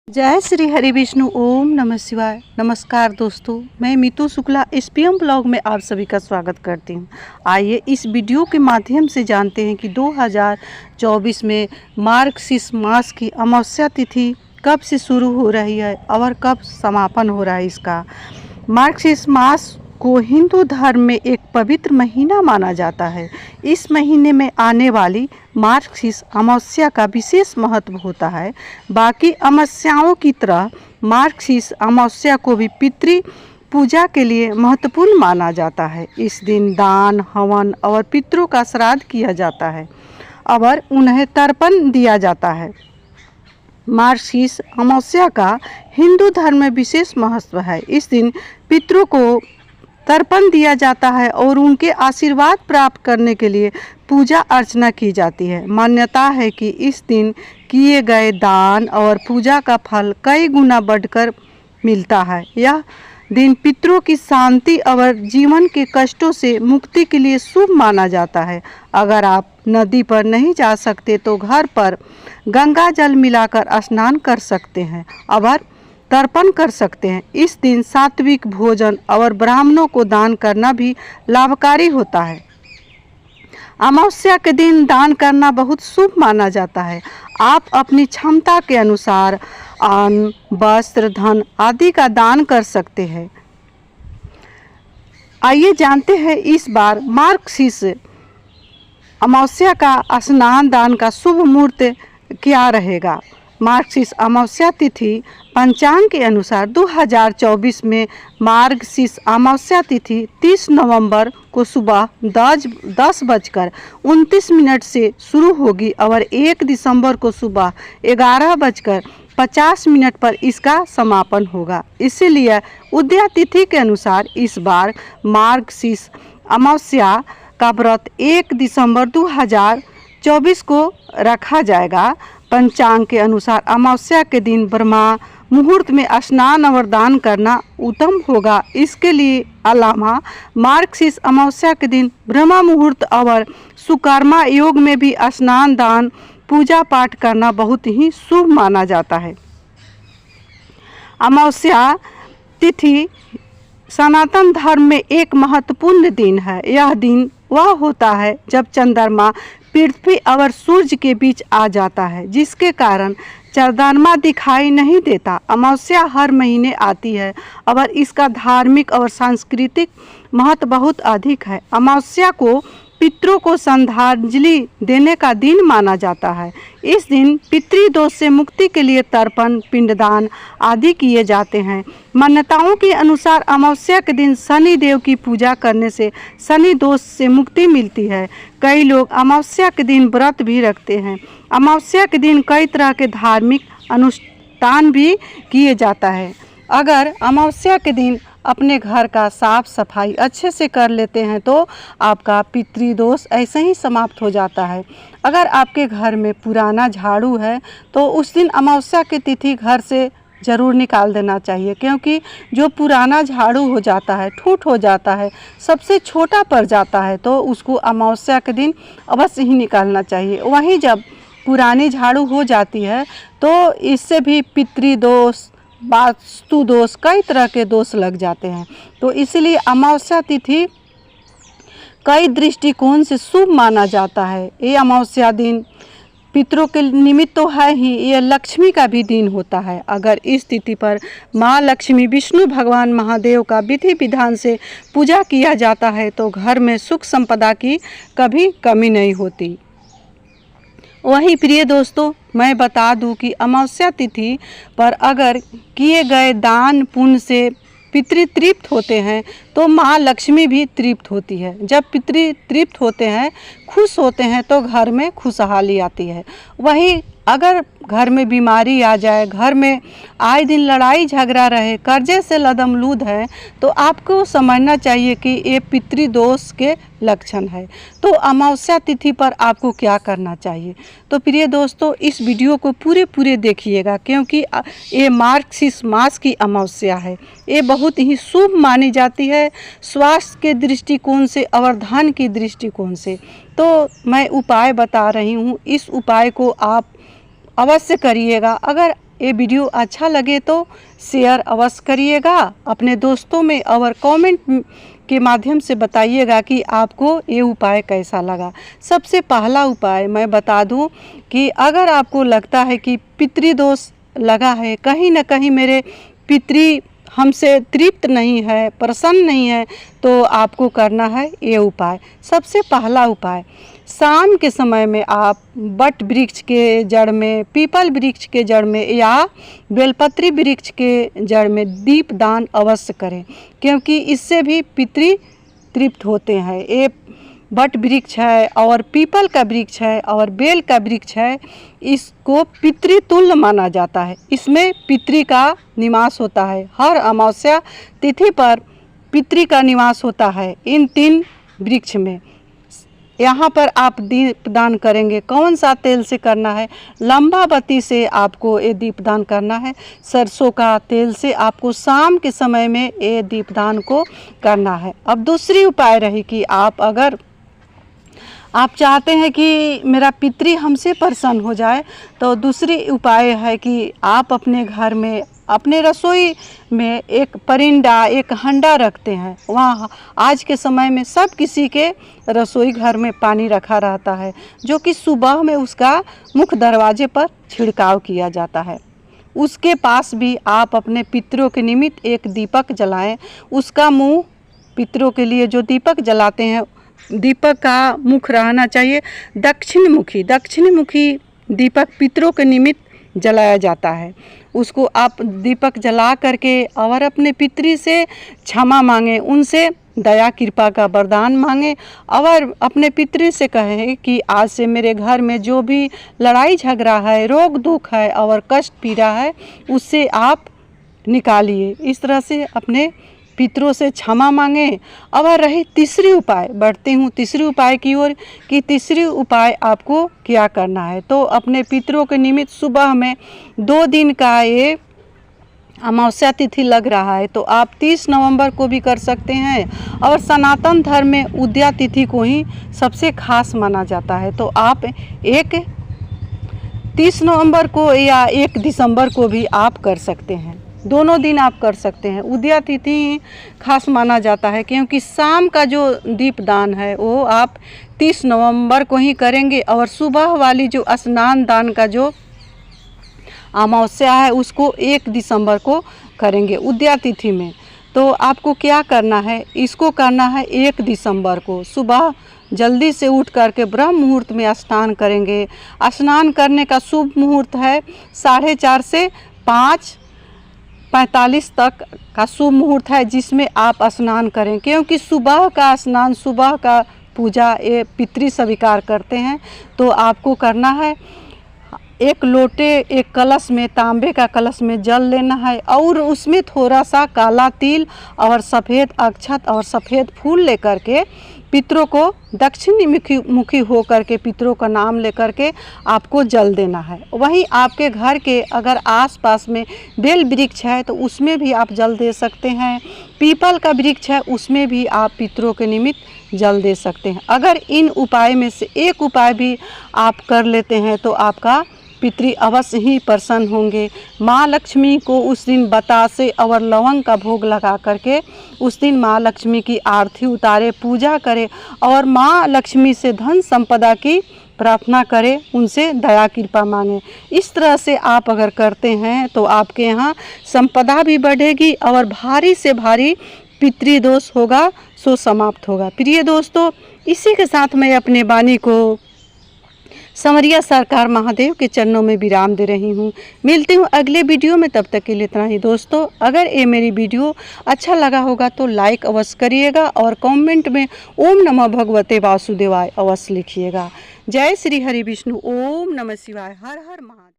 जय श्री हरि विष्णु। ओम नमः शिवाय। नमस्कार दोस्तों, मैं मीतू शुक्ला एसपीएम ब्लॉग में आप सभी का स्वागत करती हूँ। आइए इस वीडियो के माध्यम से जानते हैं कि 2024 में मार्गशीर्ष मास की अमावस्या तिथि कब से शुरू हो रही है और कब समापन हो रहा है। इसका मार्गशीर्ष मास को हिंदू धर्म में एक पवित्र महीना माना जाता है। इस महीने में आने वाली मार्गशीर्ष अमावस्या का विशेष महत्व होता है। बाकी अमावस्याओं की तरह मार्गशीर्ष अमावस्या को भी पितृ पूजा के लिए महत्वपूर्ण माना जाता है। इस दिन दान, हवन और पितरों का श्राद्ध किया जाता है और उन्हें तर्पण दिया जाता है। मार्गशीर्ष अमावस्या का हिंदू धर्म में विशेष महत्व है। इस दिन पितरों को तर्पण दिया जाता है और उनके आशीर्वाद प्राप्त करने के लिए पूजा अर्चना की जाती है। मान्यता है कि इस दिन किए गए दान और पूजा का फल कई गुना बढ़कर मिलता है। यह दिन पितरों की शांति और जीवन के कष्टों से मुक्ति के लिए शुभ माना जाता है। अगर आप नदी पर नहीं जा सकते तो घर पर गंगा जल मिलाकर स्नान कर सकते हैं और तर्पण कर सकते हैं। इस दिन सात्विक भोजन और ब्राह्मणों को दान करना भी लाभकारी होता है। अमावस्या के दिन दान करना बहुत शुभ माना जाता है। आप अपनी क्षमता के अनुसार अन्न, वस्त्र, धन आदि का दान कर सकते हैं। आइए जानते हैं इस बार मार्गशीर्ष अमावस्या का स्नान दान का शुभ मुहूर्त क्या रहेगा। मार्गशीर्ष अमावस्या तिथि पंचांग के अनुसार 2024 में मार्गशीर्ष अमावस्या तिथि 30 नवंबर को सुबह 10:29 से शुरू होगी और 1 दिसंबर को सुबह 11:50 पर इसका समापन होगा। इसीलिए उदया तिथि के अनुसार इस बार मार्गशीर्ष अमावस्या का व्रत 1 दिसंबर 2024 को रखा जाएगा। पंचांग के अनुसार अमावस्या के दिन ब्रह्मा मुहूर्त में स्नान और दान करना उत्तम होगा। इसके लिए अलावा मार्गशीर्ष अमावस्या के दिन ब्रह्मा मुहूर्त और सुकर्मा योग में भी स्नान, दान, पूजा पाठ करना बहुत ही शुभ माना जाता है। अमावस्या तिथि सनातन धर्म में एक महत्वपूर्ण दिन है। यह दिन वह होता है जब चंद्रमा पृथ्वी और सूर्य के बीच आ जाता है, जिसके कारण चंद्रमा दिखाई नहीं देता। अमावस्या हर महीने आती है और इसका धार्मिक और सांस्कृतिक महत्व बहुत अधिक है। अमावस्या को पितरों को श्रद्धांजलि देने का दिन माना जाता है। इस दिन पितृदोष से मुक्ति के लिए तर्पण, पिंडदान आदि किए जाते हैं। मान्यताओं के अनुसार अमावस्या के दिन शनि देव की पूजा करने से शनि दोष से मुक्ति मिलती है। कई लोग अमावस्या के दिन व्रत भी रखते हैं। अमावस्या के दिन कई तरह के धार्मिक अनुष्ठान भी किए जाता है। अगर अमावस्या के दिन अपने घर का साफ सफाई अच्छे से कर लेते हैं तो आपका पितृदोष ऐसे ही समाप्त हो जाता है। अगर आपके घर में पुराना झाड़ू है तो उस दिन अमावस्या की तिथि घर से ज़रूर निकाल देना चाहिए, क्योंकि जो पुराना झाड़ू हो जाता है, ठूठ हो जाता है, सबसे छोटा पड़ जाता है, तो उसको अमावस्या के दिन अवश्य ही निकालना चाहिए। वहीं जब पुरानी झाड़ू हो जाती है तो इससे भी पितृदोष, वास्तु दोष, कई तरह के दोष लग जाते हैं। तो इसलिए अमावस्या तिथि कई दृष्टिकोण से शुभ माना जाता है। ये अमावस्या दिन पितरों के निमित्त तो है ही, ये लक्ष्मी का भी दिन होता है। अगर इस तिथि पर माँ लक्ष्मी, विष्णु भगवान महादेव का विधि विधान से पूजा किया जाता है तो घर में सुख संपदा की कभी कमी नहीं होती। वहीं प्रिय दोस्तों, मैं बता दूं कि अमावस्या तिथि पर अगर किए गए दान पुण्य से पितृ तृप्त होते हैं तो माँ लक्ष्मी भी तृप्त होती है। जब पितृ तृप्त होते हैं, खुश होते हैं, तो घर में खुशहाली आती है। वहीं अगर घर में बीमारी आ जाए, घर में आए दिन लड़ाई झगड़ा रहे, कर्जे से लदमलूद है, तो आपको समझना चाहिए कि ये पितृदोष के लक्षण है। तो अमावस्या तिथि पर आपको क्या करना चाहिए। तो प्रिय दोस्तों, इस वीडियो को पूरे देखिएगा, क्योंकि ये मार्गशीर्ष मास की अमावस्या है। ये बहुत ही शुभ मानी जाती है, स्वास्थ्य के दृष्टिकोण से और धन की दृष्टिकोण से। तो मैं उपाय बता रही हूँ, इस उपाय को आप अवश्य करिएगा। अगर ये वीडियो अच्छा लगे तो शेयर अवश्य करिएगा अपने दोस्तों में और कमेंट के माध्यम से बताइएगा कि आपको ये उपाय कैसा लगा। सबसे पहला उपाय मैं बता दूं कि अगर आपको लगता है कि पितृदोष लगा है, कहीं ना कहीं मेरे पितृ हमसे तृप्त नहीं है, प्रसन्न नहीं है, तो आपको करना है ये उपाय। सबसे पहला उपाय, शाम के समय में आप बट वृक्ष के जड़ में, पीपल वृक्ष के जड़ में या बेलपत्री वृक्ष के जड़ में दीपदान अवश्य करें, क्योंकि इससे भी पितृ तृप्त होते हैं। ये बट वृक्ष है और पीपल का वृक्ष है और बेल का वृक्ष है, इसको पितृतुल्य माना जाता है। इसमें पितृ का निवास होता है। हर अमावस्या तिथि पर पितृ का निवास होता है इन 3 वृक्ष में। यहाँ पर आप दीपदान करेंगे। कौन सा तेल से करना है? लंबा बत्ती से आपको ये दीपदान करना है। सरसों का तेल से आपको शाम के समय में ये दीपदान को करना है। अब दूसरी उपाय रही कि आप चाहते हैं कि मेरा पितृ हमसे प्रसन्न हो जाए, तो दूसरी उपाय है कि आप अपने घर में, अपने रसोई में एक परिंदा, एक हंडा रखते हैं। वहाँ आज के समय में सब किसी के रसोई घर में पानी रखा रहता है, जो कि सुबह में उसका मुख्य दरवाजे पर छिड़काव किया जाता है। उसके पास भी आप अपने पितरों के निमित्त एक दीपक जलाएं। उसका मुँह, पितरों के लिए जो दीपक जलाते हैं, दीपक का मुख रहना चाहिए दक्षिण मुखी दीपक पितरों के निमित्त जलाया जाता है। उसको आप दीपक जला करके और अपने पितृ से क्षमा मांगें, उनसे दया कृपा का वरदान मांगें और अपने पितृ से कहें कि आज से मेरे घर में जो भी लड़ाई झगड़ा है, रोग दुख है और कष्ट पीड़ा है, उससे आप निकालिए। इस तरह से अपने पितरों से क्षमा मांगें। अब रही तीसरी उपाय, बढ़ती हूँ तीसरी उपाय की ओर कि तीसरी उपाय आपको क्या करना है। तो अपने पितरों के निमित्त सुबह में 2 दिन का ये अमावस्या तिथि लग रहा है, तो आप 30 नवंबर को भी कर सकते हैं और सनातन धर्म में उदया तिथि को ही सबसे खास माना जाता है। तो आप 30 नवंबर को या 1 दिसंबर को भी आप कर सकते हैं। दोनों दिन आप कर सकते हैं। उदया तिथि खास माना जाता है क्योंकि शाम का जो दीपदान है वो आप 30 नवंबर को ही करेंगे और सुबह वाली जो स्नान दान का जो अमावस्या है उसको 1 दिसंबर को करेंगे उदया तिथि में। तो आपको क्या करना है? इसको करना है 1 दिसंबर को सुबह जल्दी से उठ करके ब्रह्म मुहूर्त में स्नान करेंगे। स्नान करने का शुभ मुहूर्त है 4:30 से 5:45 तक का शुभ मुहूर्त है, जिसमें आप स्नान करें, क्योंकि सुबह का स्नान, सुबह का पूजा ये पितृ स्वीकार करते हैं। तो आपको करना है 1 लोटे, 1 कलश में, तांबे का कलश में जल लेना है और उसमें थोड़ा सा काला तिल और सफ़ेद अक्षत और सफ़ेद फूल लेकर के पितरों को दक्षिणी मुखी हो करके पितरों का नाम लेकर के आपको जल देना है। वहीं आपके घर के अगर आसपास में बेल वृक्ष है तो उसमें भी आप जल दे सकते हैं। पीपल का वृक्ष है उसमें भी आप पितरों के निमित्त जल दे सकते हैं। अगर इन उपाय में से एक उपाय भी आप कर लेते हैं तो आपका पितृ अवश्य ही प्रसन्न होंगे। माँ लक्ष्मी को उस दिन बतासे और लवंग का भोग लगा करके उस दिन माँ लक्ष्मी की आरती उतारे, पूजा करें और माँ लक्ष्मी से धन संपदा की प्रार्थना करें, उनसे दया कृपा मांगें। इस तरह से आप अगर करते हैं तो आपके यहाँ संपदा भी बढ़ेगी और भारी से भारी पितृदोष होगा सो समाप्त होगा। प्रिय दोस्तों, इसी के साथ मैं अपने वाणी को समरिया सरकार महादेव के चरणों में विराम दे रही हूँ। मिलती हूँ अगले वीडियो में, तब तक के लिए इतना ही। दोस्तों, अगर ये मेरी वीडियो अच्छा लगा होगा तो लाइक अवश्य करिएगा और कमेंट में ओम नमः भगवते वासुदेवाय अवश्य लिखिएगा। जय श्री हरि विष्णु। ओम नमः शिवाय। हर हर महादेव।